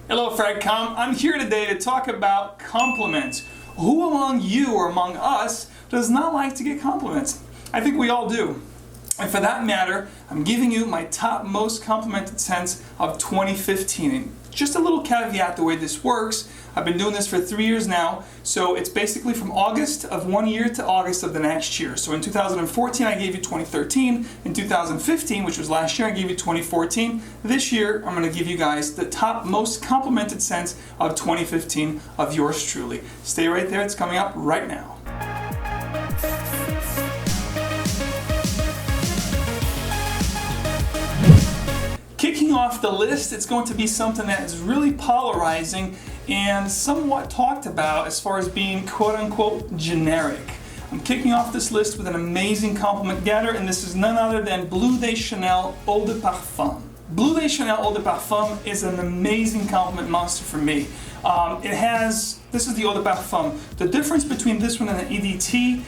Hello Fragcom, I'm here today to talk about compliments. Who among you or among us does not like to get compliments? I think we all do. And for that matter, I'm giving you my top most complimented scents of 2015. And just a little caveat the way this works, I've been doing this for 3 years now, so it's basically from August of one year to August of the next year. So in 2014 I gave you 2013, in 2015, which was last year, I gave you 2014. This year I'm going to give you guys the top most complimented scents of 2015 of yours truly. Stay right there, it's coming up right now. Kicking off the list, it's going to be something that is really polarizing and somewhat talked about as far as being quote-unquote generic. I'm kicking off this list with an amazing compliment getter, and this is none other than BLEU de Chanel Eau de Parfum. BLEU de Chanel Eau de Parfum is an amazing compliment monster for me. This is the Eau de Parfum. The difference between this one and the EDT,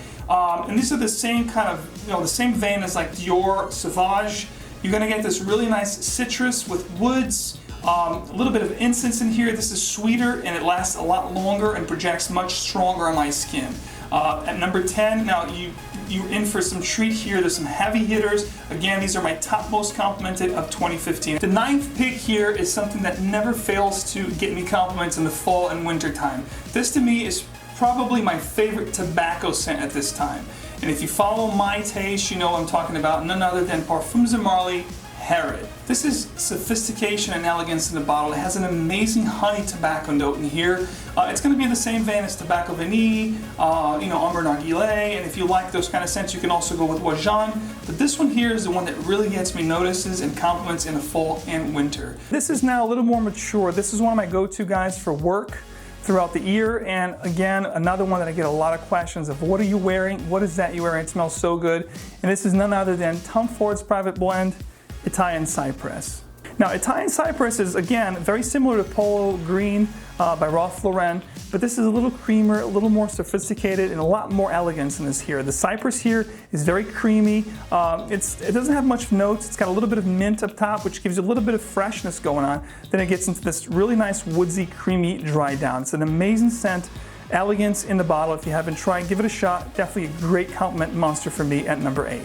and these are the same kind of, the same vein as like DIOR Sauvage. You're going to get this really nice citrus with woods, a little bit of incense in here. This is sweeter and it lasts a lot longer and projects much stronger on my skin. At number 10, now you're in for some treat here. There's some heavy hitters. Again, these are my top most complimented of 2015. The ninth pick here is something that never fails to get me compliments in the fall and winter time. This to me is probably my favorite tobacco scent at this time. And if you follow my taste, you know what I'm talking about, none other than Perfumes and Marley Herod. This is sophistication and elegance in the bottle. It has an amazing honey tobacco note in here. It's going to be in the same vein as Tobacco Vanille, Amber Narguilé, and if you like those kind of scents, you can also go with Wajan. But this one here is the one that really gets me notices and compliments in the fall and winter. This is now a little more mature. This is one of my go-to guys for work throughout the year, and again, another one that I get a lot of questions of, what are you wearing? What is that you're wearing? It smells so good. And this is none other than Tom Ford's Private Blend, Italian Cypress. Now, Italian Cypress is, again, very similar to Polo Green by Ralph Lauren, but this is a little creamer, a little more sophisticated, and a lot more elegance in this here. The Cypress here is very creamy. It doesn't have much notes. It's got a little bit of mint up top, which gives you a little bit of freshness going on. Then it gets into this really nice woodsy, creamy dry down. It's an amazing scent. Elegance in the bottle. If you haven't tried, give it a shot. Definitely a great compliment monster for me at number 8.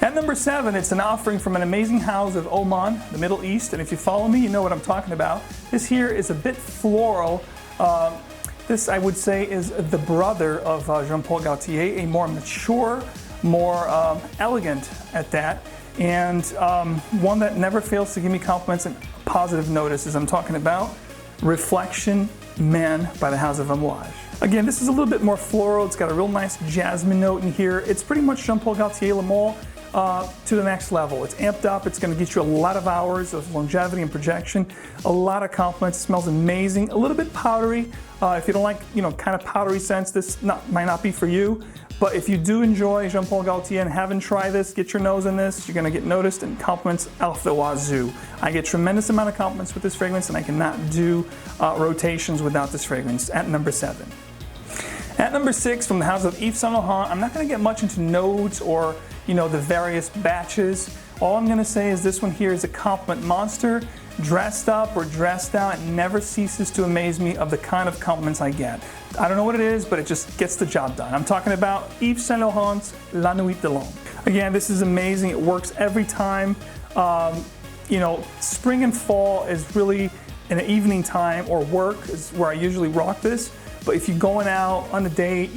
At number 7, it's an offering from an amazing house of Oman, the Middle East, and if you follow me, you know what I'm talking about. This here is a bit floral. This, I would say, is the brother of Jean Paul Gaultier, a more mature, more elegant at that, and one that never fails to give me compliments and positive notices. I'm talking about Reflection Men by the House of Amouage. Again, this is a little bit more floral. It's got a real nice jasmine note in here. It's pretty much Jean Paul Gaultier Le Male to the next level. It's amped up. It's going to get you a lot of hours of longevity and projection. A lot of compliments. It smells amazing. A little bit powdery. If you don't like, kind of powdery scents, this might not be for you. But if you do enjoy Jean Paul Gaultier and haven't tried this, get your nose in this. You're going to get noticed and compliments out the wazoo. I get tremendous amount of compliments with this fragrance, and I cannot do rotations without this fragrance. At number 7. At number 6, from the house of Yves Saint Laurent, I'm not going to get much into notes or, the various batches. All I'm going to say is this one here is a compliment monster. Dressed up or dressed out, it never ceases to amaze me of the kind of compliments I get. I don't know what it is, but it just gets the job done. I'm talking about Yves Saint Laurent's La Nuit de l'Homme. Again, this is amazing. It works every time. Spring and fall is really in the evening time, or work is where I usually rock this. But if you're going out on a date,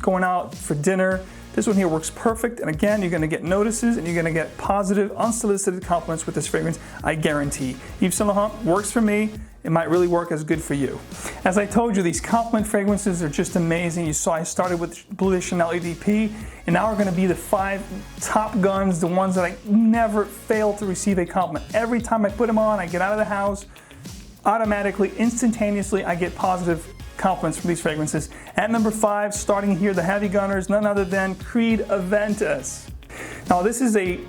going out for dinner, this one here works perfect. And again, you're going to get notices and you're going to get positive, unsolicited compliments with this fragrance, I guarantee. Yves Saint Laurent works for me. It might really work as good for you. As I told you, these compliment fragrances are just amazing. You saw I started with BLEU de Chanel EDP, and now we're going to be the 5 top guns, the ones that I never fail to receive a compliment. Every time I put them on, I get out of the house, automatically, instantaneously, I get positive compliments from these fragrances. At number 5, starting here, the heavy gunners, none other than Creed AVENTUS. Now, this is a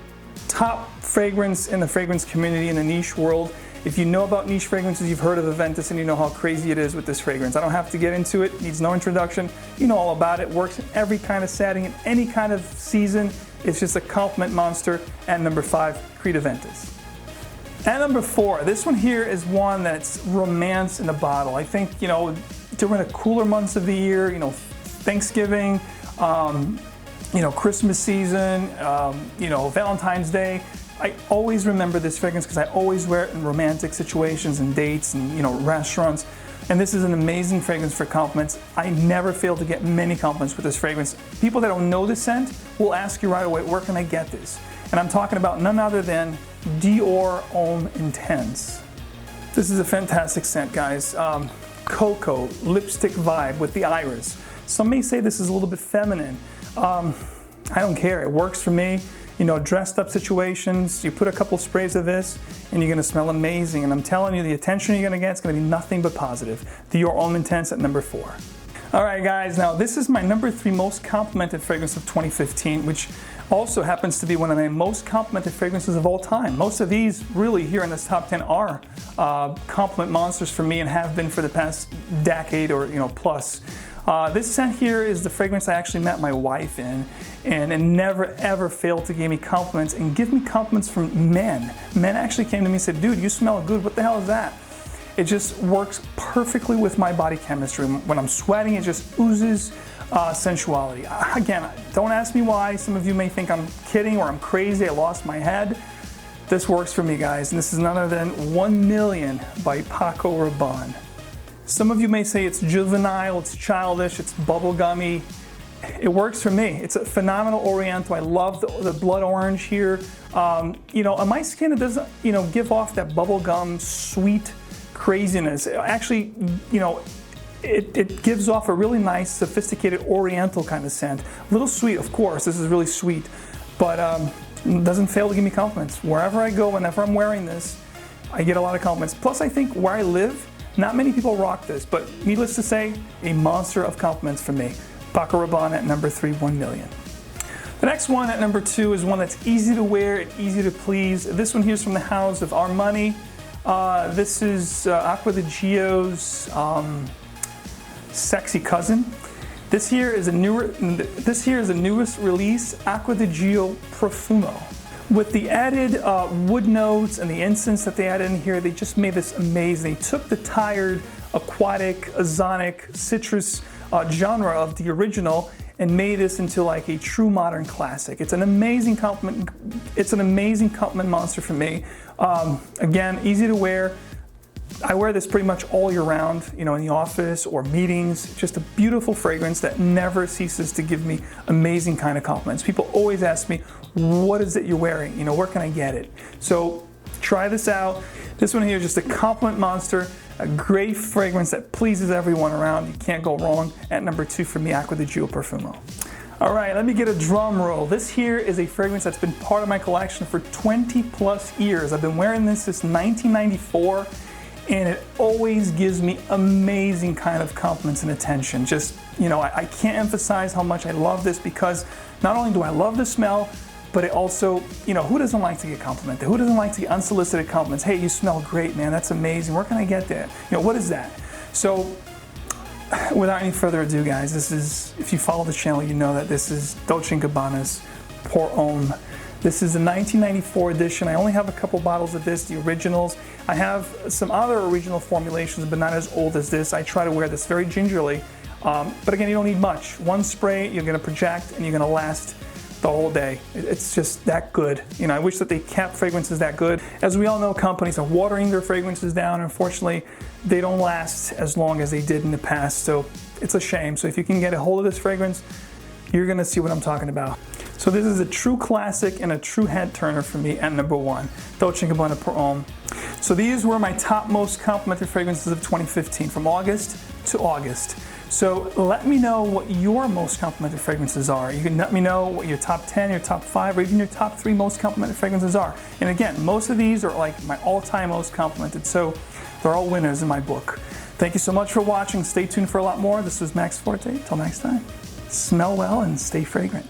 top fragrance in the fragrance community in the niche world. If you know about niche fragrances, you've heard of AVENTUS and you know how crazy it is with this fragrance. I don't have to get into it, needs no introduction. You know all about it, works in every kind of setting, in any kind of season. It's just a compliment monster. At number 5, Creed AVENTUS. At number 4, this one here is one that's romance in a bottle. I think, you know, during the cooler months of the year, you know, Thanksgiving, you know, Christmas season, you know, Valentine's Day, I always remember this fragrance because I always wear it in romantic situations and dates and, you know, restaurants. And this is an amazing fragrance for compliments. I never fail to get many compliments with this fragrance. People that don't know the scent will ask you right away, where can I get this? And I'm talking about none other than DIOR Homme Intense. This is a fantastic scent, guys. Cocoa, lipstick vibe with the iris. Some may say this is a little bit feminine. I don't care, it works for me. You know, dressed up situations, you put a couple sprays of this and you're gonna smell amazing. And I'm telling you, the attention you're gonna get is gonna be nothing but positive. DIOR Homme Intense at number 4. All right, guys, now this is my number 3 most complimented fragrance of 2015, which also happens to be one of my most complimented fragrances of all time. Most of these really here in this top 10 are compliment monsters for me and have been for the past decade or, you know, plus. This scent here is the fragrance I actually met my wife in, and it never ever failed to give me compliments and give me compliments from men. Men actually came to me and said, dude, you smell good, what the hell is that? It just works perfectly with my body chemistry. When I'm sweating, it just oozes sensuality. Again, don't ask me why. Some of you may think I'm kidding or I'm crazy, I lost my head. This works for me, guys, and this is none other than 1 Million by Paco Rabanne. Some of you may say it's juvenile, it's childish, it's bubblegummy. It works for me. It's a phenomenal Oriental. I love the blood orange here. You know, on my skin, it doesn't, you know, give off that bubblegum sweet craziness. Actually, you know, it gives off a really nice, sophisticated Oriental kind of scent. A little sweet, of course. This is really sweet, but doesn't fail to give me compliments. Wherever I go, whenever I'm wearing this, I get a lot of compliments. Plus, I think where I live, not many people rock this, but needless to say, a monster of compliments for me. Paco Rabanne at number 3, 1 Million. The next one at number 2 is one that's easy to wear and easy to please. This one here is from the house of Armani. This is Acqua di Gio's sexy cousin. This here is the newest release, Acqua di Gio Profumo. With the added wood notes and the incense that they added in here, they just made this amazing. They took the tired, aquatic, ozonic, citrus genre of the original and made this into like a true modern classic. It's an amazing compliment. It's an amazing compliment monster for me. Again, easy to wear. I wear this pretty much all year round, you know, in the office or meetings. Just a beautiful fragrance that never ceases to give me amazing kind of compliments. People always ask me, what is it you're wearing? You know, where can I get it? So try this out. This one here is just a compliment monster, a great fragrance that pleases everyone around. You can't go wrong. At number 2 for me, Acqua di Gio Profumo. All right, let me get a drum roll. This here is a fragrance that's been part of my collection for 20 plus years. I've been wearing this since 1994. And it always gives me amazing kind of compliments and attention. Just, you know, I can't emphasize how much I love this because not only do I love the smell, but it also, you know, who doesn't like to get complimented? Who doesn't like to get unsolicited compliments? Hey, you smell great, man, that's amazing. Where can I get that? You know, what is that? So, without any further ado, guys, this is, if you follow the channel, you know that this is Dolce & Gabbana's Pour Homme. This is the 1994 edition. I only have a couple bottles of this, the originals. I have some other original formulations, but not as old as this. I try to wear this very gingerly. But again, you don't need much. One spray, you're gonna project, and you're gonna last the whole day. It's just that good. You know, I wish that they kept fragrances that good. As we all know, companies are watering their fragrances down. Unfortunately, they don't last as long as they did in the past, so it's a shame. So if you can get a hold of this fragrance, you're gonna see what I'm talking about. So this is a true classic and a true head turner for me at number 1, Dolce & Gabbana Pour Homme. So these were my top most complimented fragrances of 2015, from August to August. So let me know what your most complimented fragrances are. You can let me know what your top 10, your top 5, or even your top 3 most complimented fragrances are. And again, most of these are like my all-time most complimented, so they're all winners in my book. Thank you so much for watching. Stay tuned for a lot more. This was Max Forte. Till next time, smell well and stay fragrant.